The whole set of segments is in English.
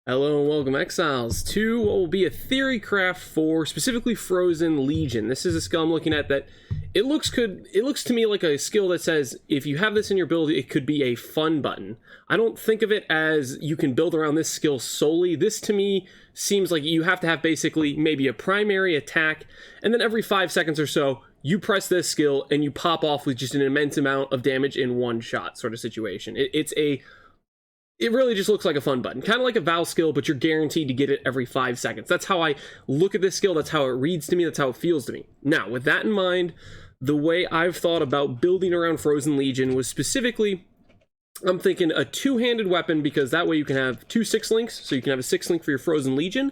Hello and welcome, Exiles, to what will be a theory craft for specifically Frozen Legion. This is a skill I'm looking at that it looks to me like a skill that says if you have this in your build, it could be a fun button. I don't think of it as you can build around this skill solely. This to me seems like you have to have basically maybe a primary attack, and then every 5 seconds or so, you press this skill and you pop off with just an immense amount of damage in one shot sort of situation. It really just looks like a fun button, kind of like a Val skill, but you're guaranteed to get it every 5 seconds. That's how I look at this skill. That's how it reads to me. That's how it feels to me. Now, with that in mind, the way I've thought about building around Frozen Legion was specifically, I'm thinking a two-handed weapon, because that way you can have 2 6-links. So you can have a 6-link for your Frozen Legion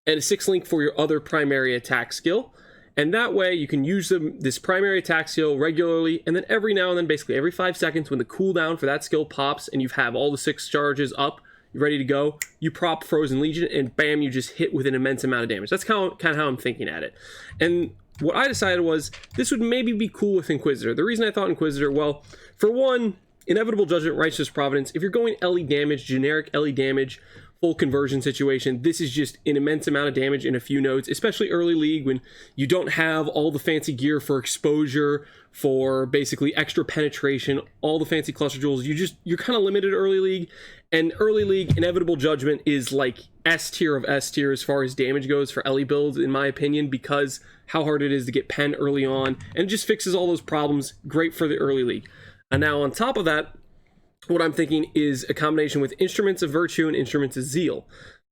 and a 6-link for your other primary attack skill. And that way you can use this primary attack skill regularly, and then every now and then, basically every 5 seconds, when the cooldown for that skill pops and you have all the 6 charges up, you're ready to go, you prop Frozen Legion and bam, you just hit with an immense amount of damage. That's kind of how I'm thinking at it. And what I decided was this would maybe be cool with Inquisitor. The reason I thought Inquisitor, well, for one, Inevitable Judgment, Righteous Providence, if you're going LE damage, generic LE damage, full conversion situation, this is just an immense amount of damage in a few nodes, especially early league when you don't have all the fancy gear for exposure, for basically extra penetration, all the fancy cluster jewels. You're kind of limited early league, and early league Inevitable Judgment is like S tier of S tier as far as damage goes for LE builds, in my opinion, because how hard it is to get pen early on, and it just fixes all those problems. Great for the early league. And now on top of that, what I'm thinking is a combination with Instruments of Virtue and Instruments of Zeal.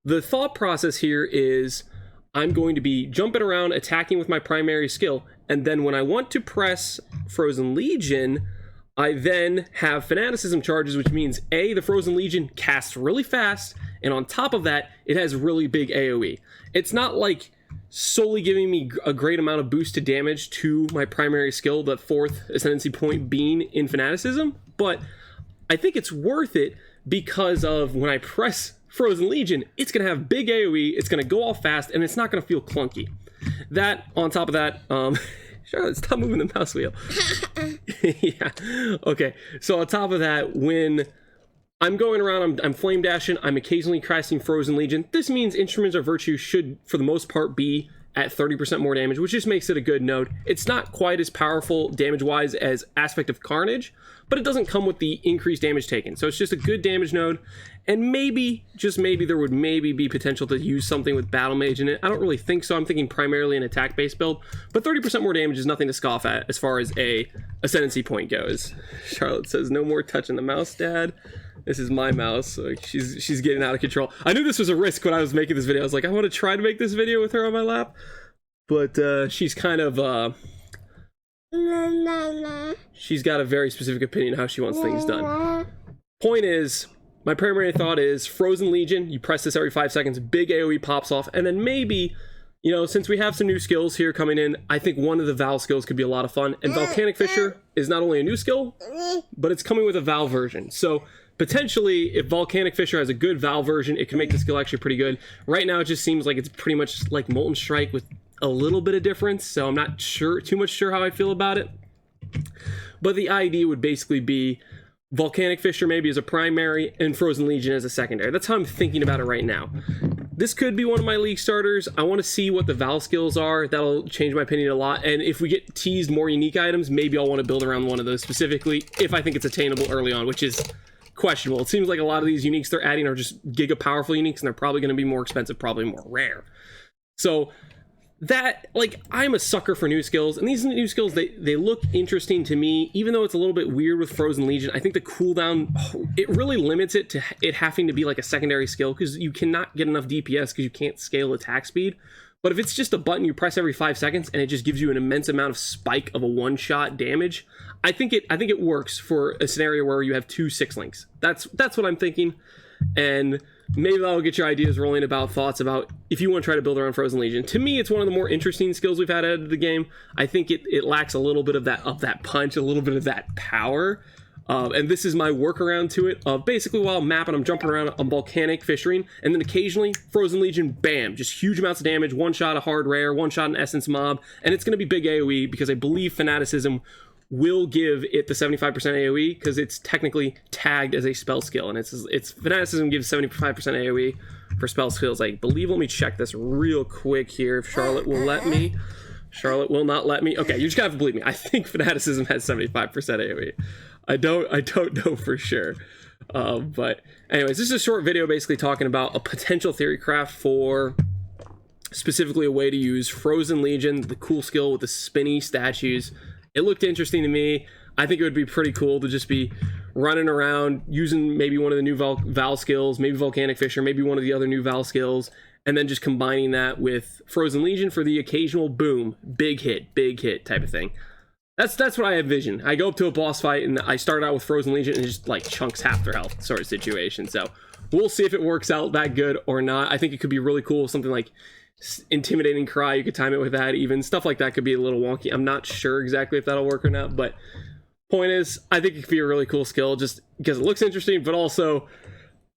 The thought process here is I'm going to be jumping around, attacking with my primary skill, and then when I want to press Frozen Legion, I then have Fanaticism charges, which means A, the Frozen Legion casts really fast, and on top of that, it has really big AoE. It's not like solely giving me a great amount of boost to damage to my primary skill, the 4th ascendancy point being in Fanaticism, but I think it's worth it because of when I press Frozen Legion, it's going to have big AoE, it's going to go all fast, and it's not going to feel clunky. That, on top of that, Charlotte, stop moving the mouse wheel. Yeah, okay. So on top of that, when I'm going around, I'm flame dashing, I'm occasionally casting Frozen Legion, this means Instruments of Virtue should, for the most part, be at 30% more damage, which just makes it a good node. It's not quite as powerful damage-wise as Aspect of Carnage, but it doesn't come with the increased damage taken. So it's just a good damage node, and maybe, just maybe, there would maybe be potential to use something with Battle Mage in it. I don't really think so. I'm thinking primarily an attack-based build, but 30% more damage is nothing to scoff at as far as a ascendancy point goes. Charlotte says, no more touching the mouse, Dad. This is my mouse, so she's getting out of control. I knew this was a risk when I was making this video. I was like, I want to try to make this video with her on my lap, but she's kind of she's got a very specific opinion how she wants things done. Point is, my primary thought is Frozen Legion, you press this every 5 seconds, big AoE pops off, and then maybe, you know, since we have some new skills here coming in, I think one of the Val skills could be a lot of fun, and Volcanic Fissure is not only a new skill, but it's coming with a Val version. So potentially, if Volcanic Fissure has a good Val version, it can make the skill actually pretty good. Right now, it just seems like it's pretty much like Molten Strike with a little bit of difference, so I'm not too much sure how I feel about it. But the idea would basically be Volcanic Fissure maybe as a primary and Frozen Legion as a secondary. That's how I'm thinking about it right now. This could be one of my league starters. I want to see what the Val skills are. That'll change my opinion a lot. And if we get teased more unique items, maybe I'll want to build around one of those specifically if I think it's attainable early on, which is questionable. It seems like a lot of these uniques they're adding are just giga powerful uniques, and they're probably going to be more expensive, probably more rare. So that, like, I'm a sucker for new skills, and these new skills, they look interesting to me, even though it's a little bit weird with Frozen Legion. I think the cooldown, it really limits it to it having to be like a secondary skill, because you cannot get enough DPS because you can't scale attack speed. But if it's just a button you press every 5 seconds and it just gives you an immense amount of spike of a one-shot damage, I think it works for a scenario where you have 2 6-links. That's what I'm thinking, and maybe that'll get your ideas rolling about thoughts about if you want to try to build around Frozen Legion. To me, it's one of the more interesting skills we've had out of the game. I think it lacks a little bit of that punch, a little bit of that power. And this is my workaround to it of basically while I'm mapping, I'm jumping around, I'm volcanic fissuring, and then occasionally Frozen Legion, bam, just huge amounts of damage, one shot a hard rare, one shot an essence mob, and it's going to be big AoE because I believe Fanaticism will give it the 75% AoE because it's technically tagged as a spell skill, and it's fanaticism gives 75% AoE for spell skills, I believe. Let me check this real quick here if Charlotte will let me. Charlotte will not let me. Okay, you just gotta have to believe me. I think fanaticism has 75% AoE. I don't know for sure. But anyways, this is a short video basically talking about a potential theory craft for specifically a way to use Frozen Legion, the cool skill with the spinny statues. It looked interesting to me. I think it would be pretty cool to just be running around using maybe one of the new Val skills, maybe Volcanic Fissure, maybe one of the other new Val skills, and then just combining that with Frozen Legion for the occasional boom, big hit type of thing. That's what I envision. I go up to a boss fight and I start out with Frozen Legion and it just like chunks half their health sort of situation. So we'll see if it works out that good or not. I think it could be really cool. Something like Intimidating Cry, you could time it with that. Even stuff like that could be a little wonky. I'm not sure exactly if that'll work or not, but point is, I think it could be a really cool skill just because it looks interesting, but also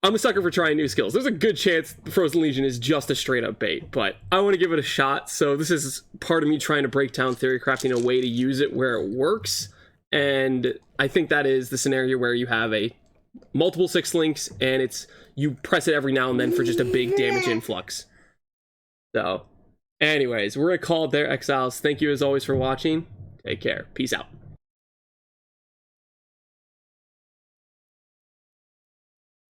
I'm a sucker for trying new skills. There's a good chance Frozen Legion is just a straight up bait, but I want to give it a shot. So this is part of me trying to break down theory crafting, a way to use it where it works. And I think that is the scenario where you have a multiple 6 links and you press it every now and then for just a big damage influx. So anyways, we're gonna call it there, Exiles. Thank you as always for watching. Take care. Peace out.